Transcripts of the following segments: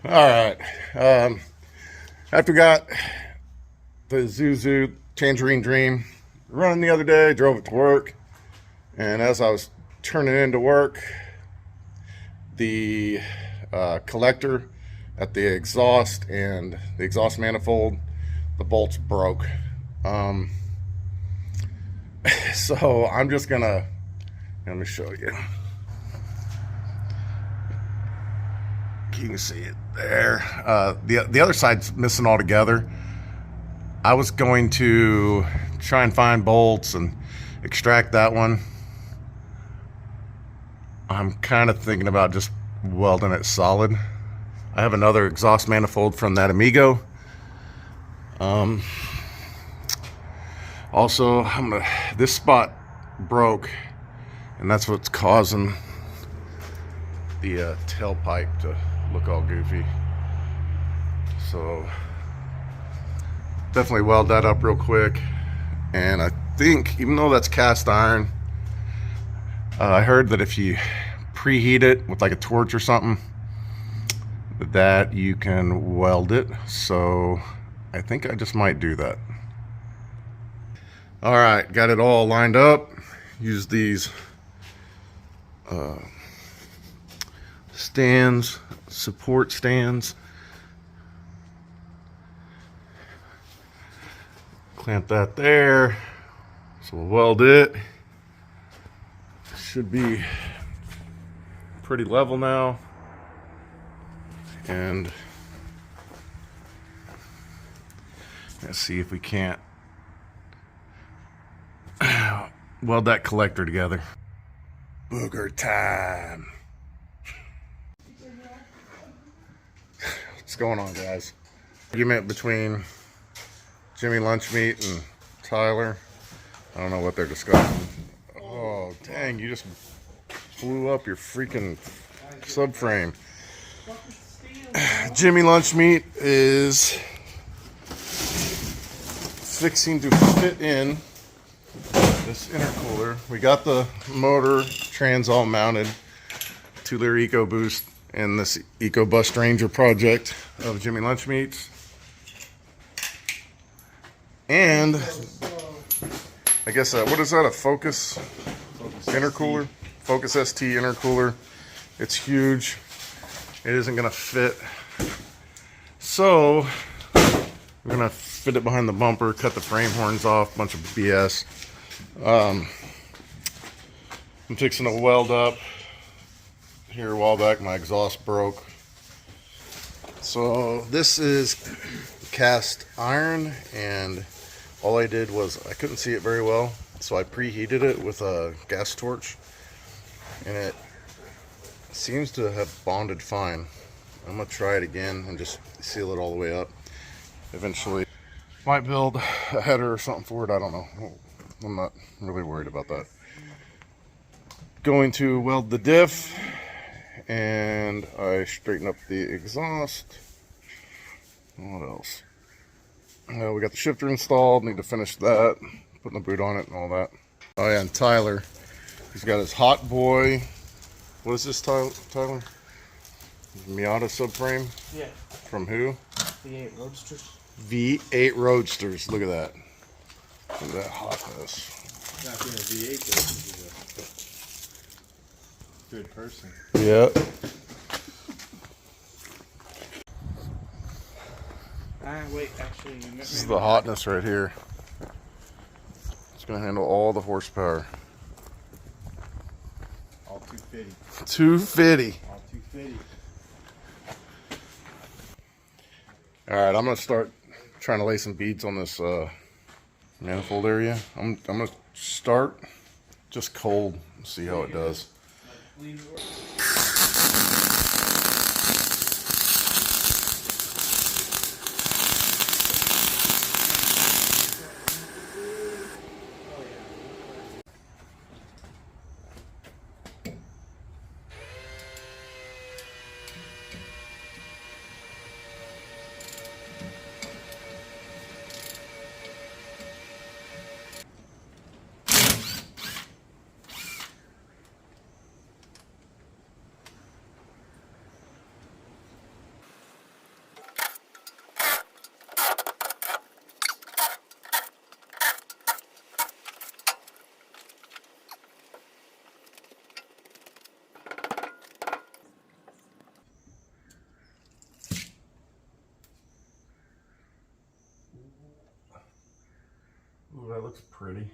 Alright, after got the Zuzu Tangerine Dream running the other day, drove it to work, and as I was turning it into work, the collector at the exhaust and the exhaust manifold, the bolts broke. So I'm just gonna, let me show you. You can see it there. The other side's missing altogether. I was going to try and find bolts and extract that one. I'm kind of thinking about just welding it solid. I have another exhaust manifold from that Amigo. Also, this spot broke, and that's what's causing the tailpipe to look all goofy. So definitely weld that up real quick. And I think, even though that's cast iron, I heard that if you preheat it with like a torch or something, that you can weld it. So I think I just might do that. All right, got it all lined up. Use these stands, support stands. Clamp that there. So we'll weld it. Should be pretty level now. And let's see if we can't weld that collector together. Booger time. What's going on, guys? Argument between Jimmy Lunchmeat and Tyler. I don't know what they're discussing. Oh, dang, you just blew up your freaking subframe. Jimmy Lunchmeat is fixing to fit in this intercooler. We got the motor trans all mounted, 2-liter EcoBoost, and this EcoBust Ranger project of Jimmy Lunchmeat's. And I guess what is that, a Focus intercooler? Focus ST intercooler. It's huge. It isn't gonna fit. So we're gonna fit it behind the bumper, cut the frame horns off, bunch of BS. I'm fixing to weld up. Here a while back my exhaust broke. So this is cast iron, and all I did was, I couldn't see it very well, so I preheated it with a gas torch, and it seems to have bonded fine. I'm gonna try it again and just seal it all the way up. Eventually might build a header or something for it, I don't know. I'm not really worried about that. Going to weld the diff, and I straighten up the exhaust. What else? We got the shifter installed, need to finish that, putting the boot on it and all that. Oh yeah, and Tyler, he's got his Hot Boy. What is this, Tyler? Miata subframe? Yeah. From who? V8 Roadsters. V8 Roadsters. Look at that. Look at that hotness. Not being a V8 though, he's a good person. Yeah. Wait, actually, This is the hotness right here. It's gonna handle all the horsepower. All 250. 250. All 250. All right, I'm gonna start trying to lay some beads on this manifold area. I'm gonna start just cold, see how it does. Ooh, that looks pretty.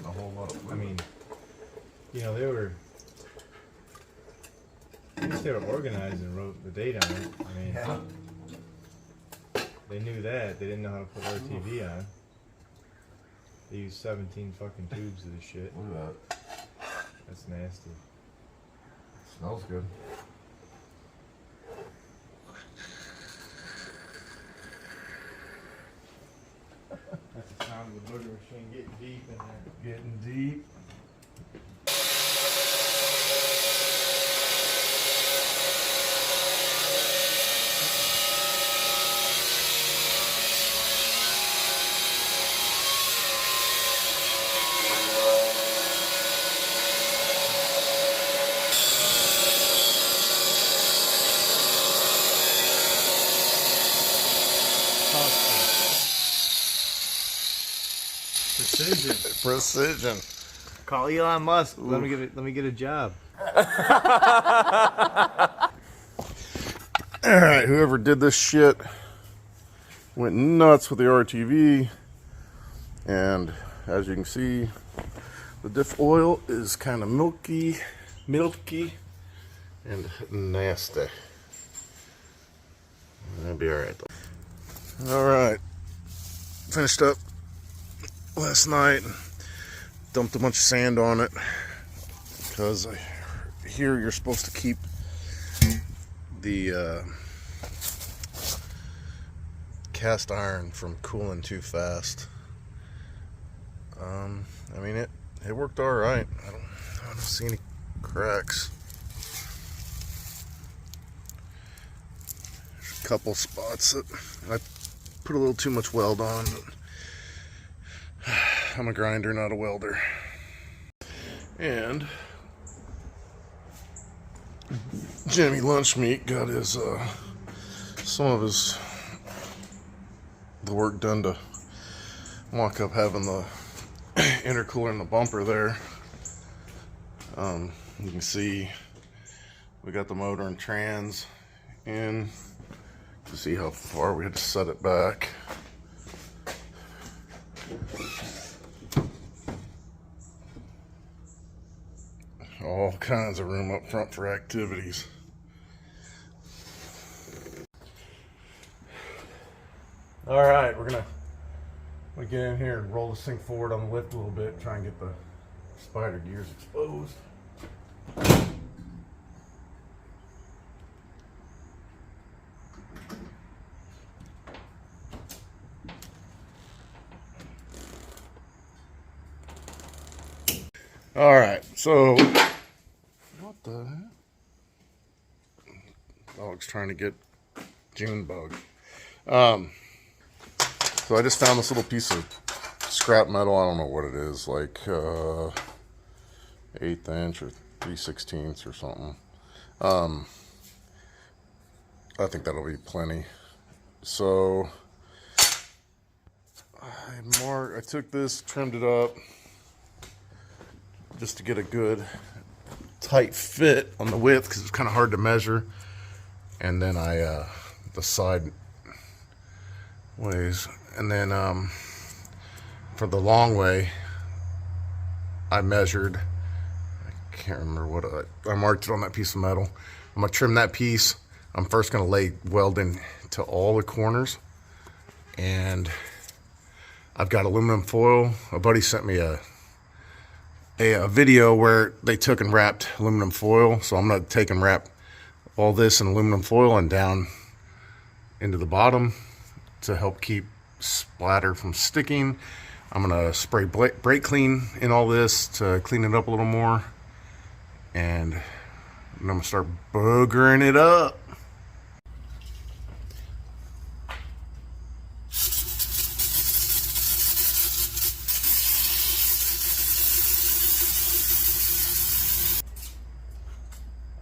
A whole lot of, I mean, you know, they were organized and wrote the date on it. I mean, yeah. They knew that. They didn't know how to put RTV on. They used 17 fucking tubes of this shit. Look at that. That's nasty. Smells good. That's the sound of the booger machine getting deep in there. Getting deep. Precision. Precision. Call Elon Musk. Let me get a job. Alright, whoever did this shit went nuts with the RTV, and as you can see, the diff oil is kind of milky and nasty. That'll be alright though. Alright, finished up last night, dumped a bunch of sand on it because I hear you're supposed to keep the cast iron from cooling too fast. I mean it worked all right. I don't see any cracks. There's a couple spots that I put a little too much weld on, but I'm a grinder, not a welder. And Jimmy Lunchmeat got his some of the work done to mock up having the intercooler in the bumper there. You can see we got the motor and trans in to see how far we had to set it back. All kinds of room up front for activities. All right, we're gonna get in here and roll this thing forward on the lift a little bit, try and get the spider gears exposed. All right, so what the heck? Dog's trying to get June bug. So I just found this little piece of scrap metal. I don't know what it is, like 1/8 inch or 3/16 or something. I think that'll be plenty. So I took this, trimmed it up just to get a good tight fit on the width because it's kind of hard to measure. And then the side ways, and then for the long way I measured, I can't remember what I marked it on that piece of metal. I'm gonna trim that piece. I'm first gonna lay welding to all the corners, and I've got aluminum foil. A buddy sent me a video where they took and wrapped aluminum foil, so I'm gonna take and wrap all this in aluminum foil and down into the bottom to help keep splatter from sticking. I'm gonna spray brake clean in all this to clean it up a little more, and then I'm gonna start boogering it up.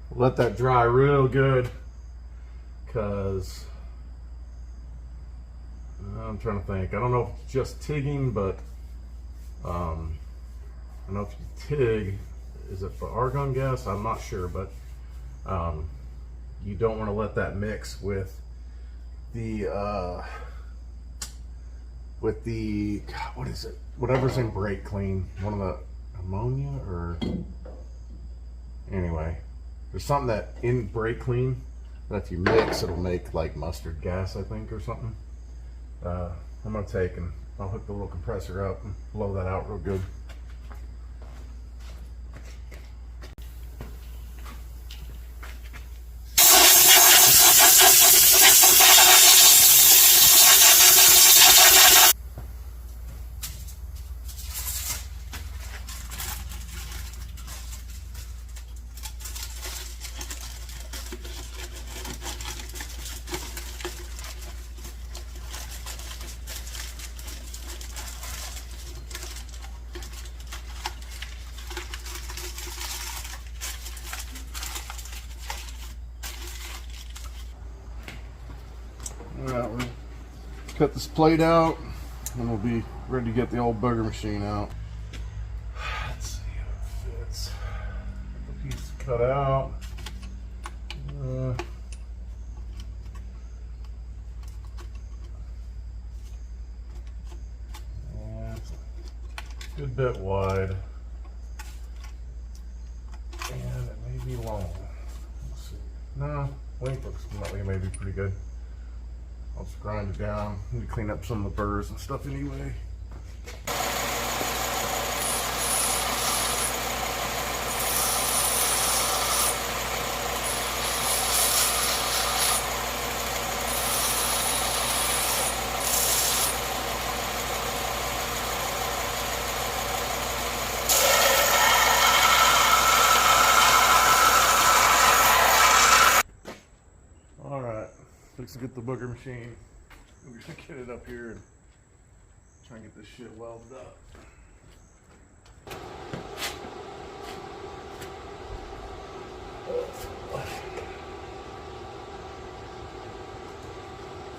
Let that dry real good, because I'm trying to think. I don't know if it's just TIGging, but I don't know if you TIG, is it for argon gas? I'm not sure, but you don't want to let that mix with the with the, God, what is it? Whatever's in brake clean. One of the ammonia or anyway, there's something that in brake clean that if you mix, it'll make like mustard gas, I think, or something. I'm gonna take and I'll hook the little compressor up and blow that out real good. Alright, we'll cut this plate out and we'll be ready to get the old bugger machine out. Let's see how it fits. Get the piece cut out. And it's a good bit wide. And it may be long. Let's see. No, length looks like it may be pretty good. I'll just grind it down. Need to clean up some of the burrs and stuff anyway. Fix to get the booger machine. We're gonna get it up here and try and get this shit welded up.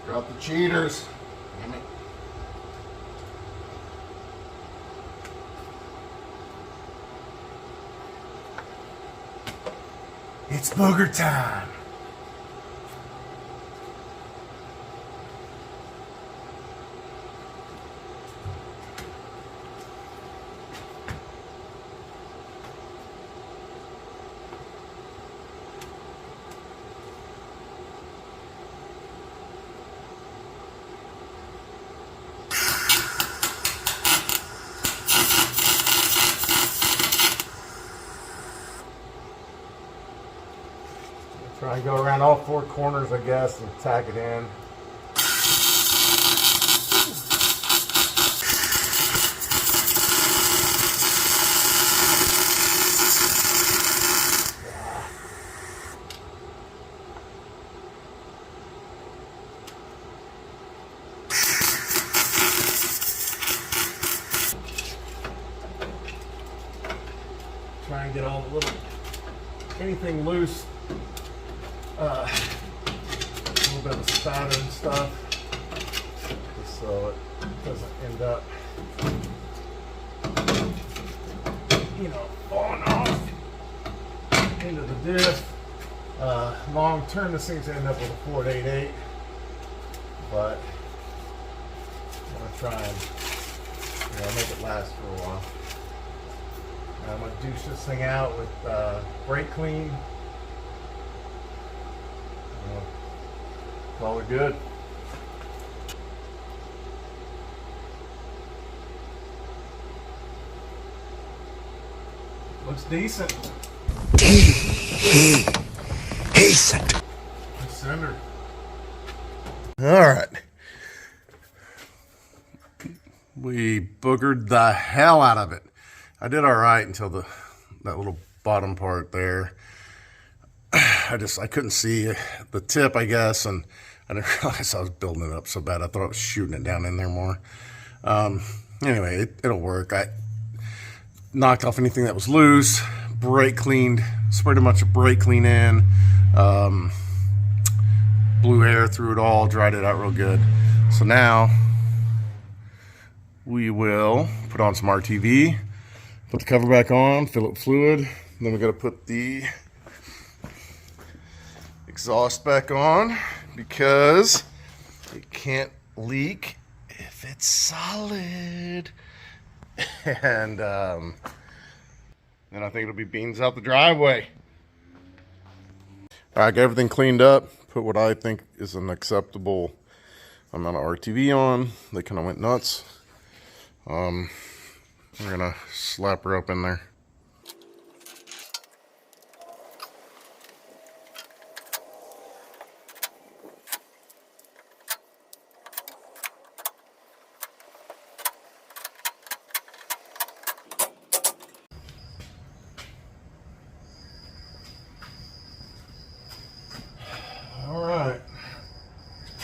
Drop the cheaters. Damn it. It's booger time. Try and go around all four corners, I guess, and tack it in. Try and get all the little, anything loose. A little bit of spatter and stuff, just so it doesn't end up, falling off into the diff. Long term, this thing's gonna end up with a 488, but I'm gonna try and make it last for a while. And I'm gonna douche this thing out with brake clean. Call it good. Looks decent. Decent. Center. All right. We boogered the hell out of it. I did all right until that little bottom part there. I couldn't see the tip, I guess, and I didn't realize I was building it up so bad. I thought I was shooting it down in there more. Anyway, it'll work. I knocked off anything that was loose, brake cleaned, sprayed a bunch of brake clean in, blew air through it all, dried it out real good. So now we will put on some RTV, put the cover back on, fill it with fluid. Then we got to put the exhaust back on because It can't leak if it's solid. And then I think it'll be beans out the driveway. All right, got everything cleaned up. Put what I think is an acceptable amount of RTV on. They kind of went nuts. We're gonna slap her up in there. All right,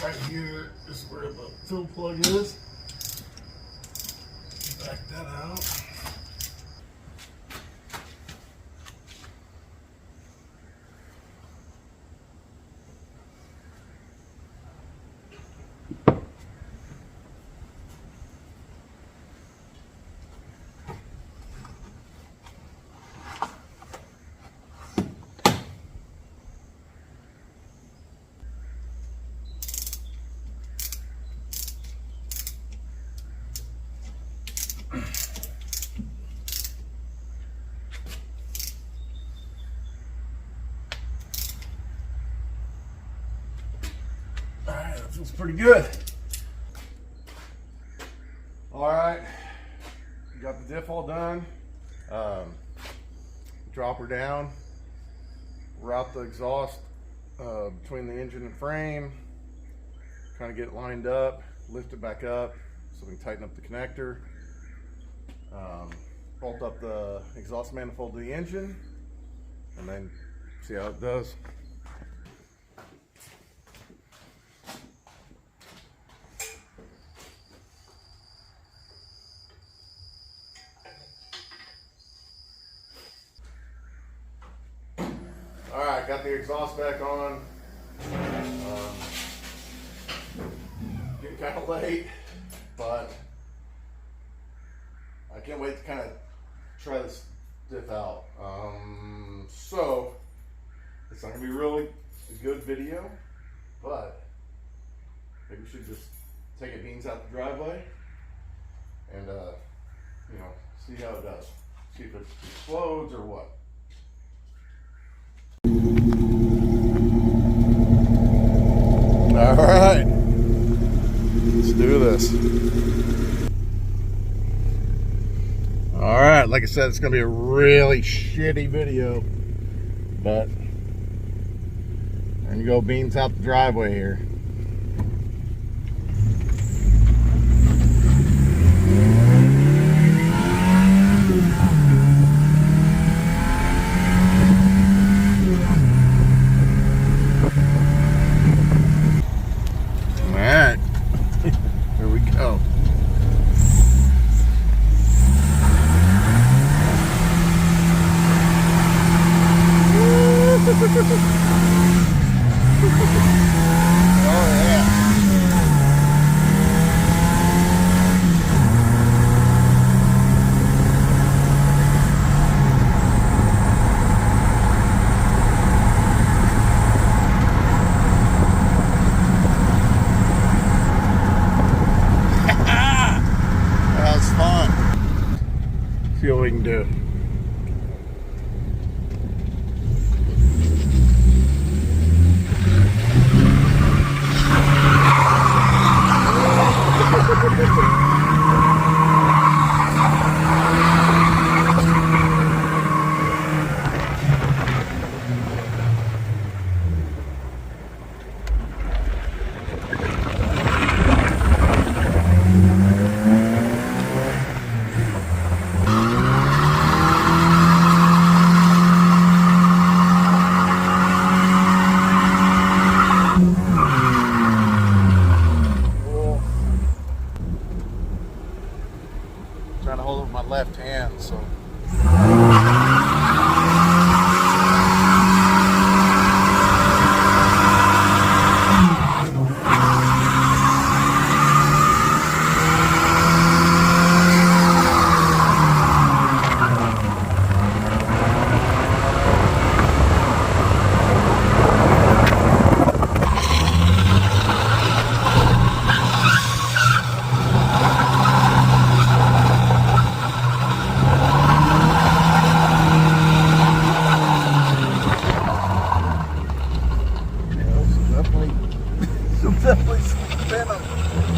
right here is where the fill plug is. Back that out. Alright, that feels pretty good. Alright, got the diff all done. Drop her down, route the exhaust between the engine and frame, kind of get it lined up, lift it back up so we can tighten up the connector, bolt up the exhaust manifold to the engine, and then see how it does. Alright, got the exhaust back on. Getting kind of late, but I can't wait to kind of try this diff out. So, it's not going to be really a good video, but maybe we should just take it beans out the driveway and, you know, see how it does. See if it explodes or what. All right, let's do this. All right, like I said, it's gonna be a really shitty video, but there you go, beans out the driveway here. See what we can do. Trying to hold it with my left hand, so. Venom.